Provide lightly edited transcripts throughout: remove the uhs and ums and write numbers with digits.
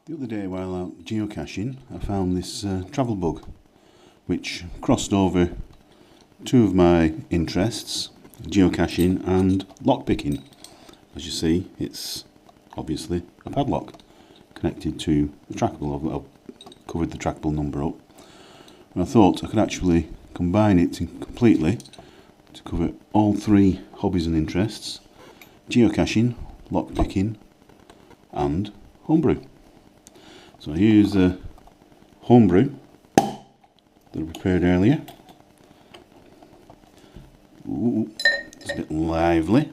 The other day while out geocaching I found this travelbug which crossed over two of my interests, geocaching and lockpicking. As you see, it's obviously a padlock connected to the trackable. I've covered the trackable number up, and I thought I could actually combine it completely to cover all three hobbies and interests: geocaching, lockpicking and homebrew. So I use a homebrew that I prepared earlier. Ooh, it's a bit lively.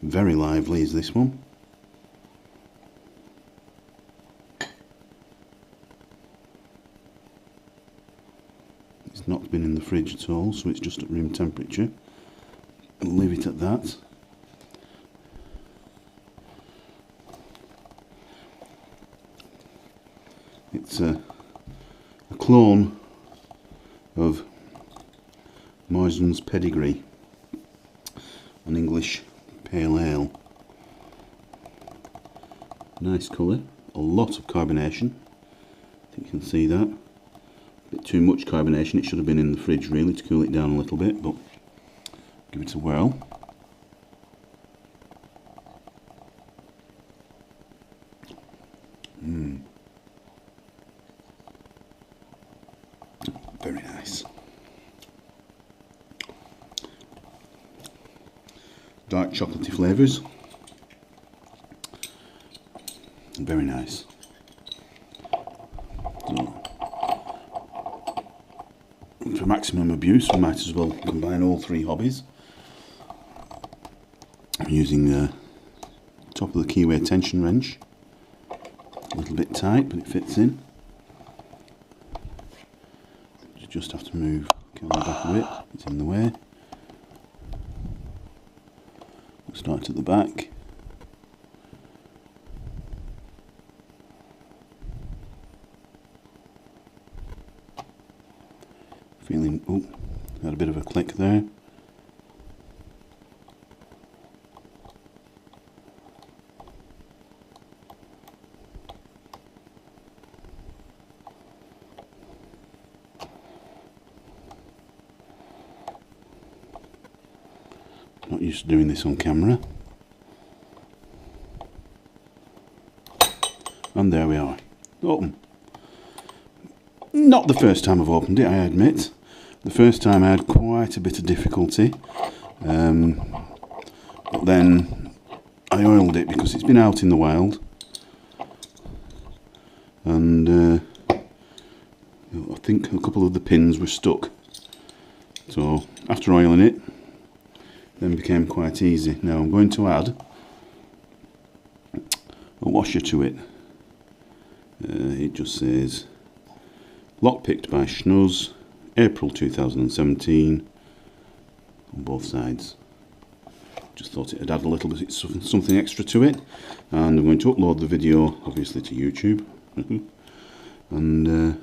Very lively is this one. It's not been in the fridge at all, so it's just at room temperature. I'll leave it at that. It's a clone of Morrison's Pedigree, an English pale ale. Nice colour, a lot of carbonation. I think you can see that. A bit too much carbonation. It should have been in the fridge really to cool it down a little bit, but give it a whirl. Very nice. Dark chocolatey flavours. Very nice. So, for maximum abuse, we might as well combine all three hobbies. I'm using the top of the keyway tension wrench. A little bit tight, but it fits in. You just have to move the back of it, it's in the way. We'll start at the back. Feeling, oh, got a bit of a click there. Not used to doing this on camera. And there we are. Open. Not the first time I've opened it, I admit. The first time I had quite a bit of difficulty. But then I oiled it because it's been out in the wild. And I think a couple of the pins were stuck. So after oiling it, then became quite easy. Now I'm going to add a washer to it. It just says lockpicked by Schnuz, April 2017 on both sides. Just thought it'd add a little bit something extra to it, and I'm going to upload the video obviously to YouTube. And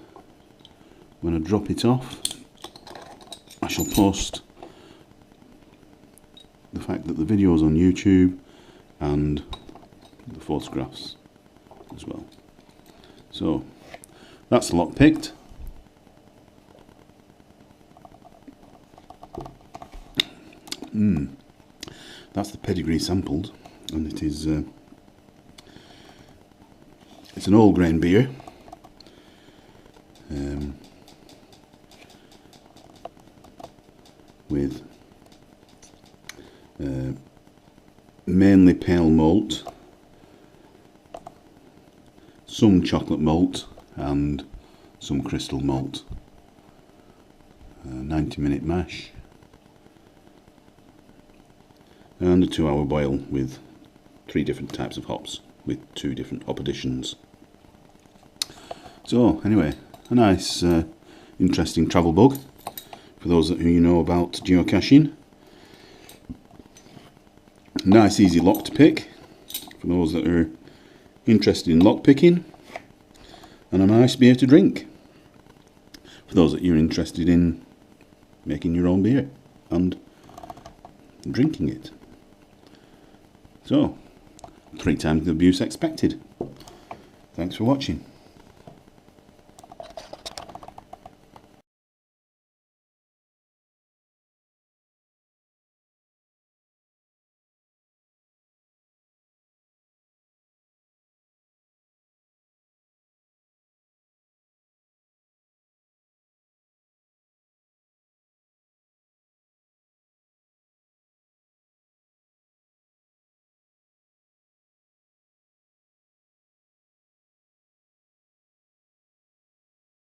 when I drop it off, I shall post the fact that the video is on YouTube and the photographs as well. So that's lockpicked. That's the pedigree sampled, and it is it's an all grain beer. With mainly pale malt, some chocolate malt and some crystal malt. 90-minute mash and a 2-hour boil with 3 different types of hops with 2 different hop additions. So anyway, a nice interesting travel bug for those who know about geocaching. Nice easy lock to pick for those that are interested in lock picking, and a nice beer to drink for those that you're interested in making your own beer and drinking it. So, 3 times the abuse expected. Thanks for watching.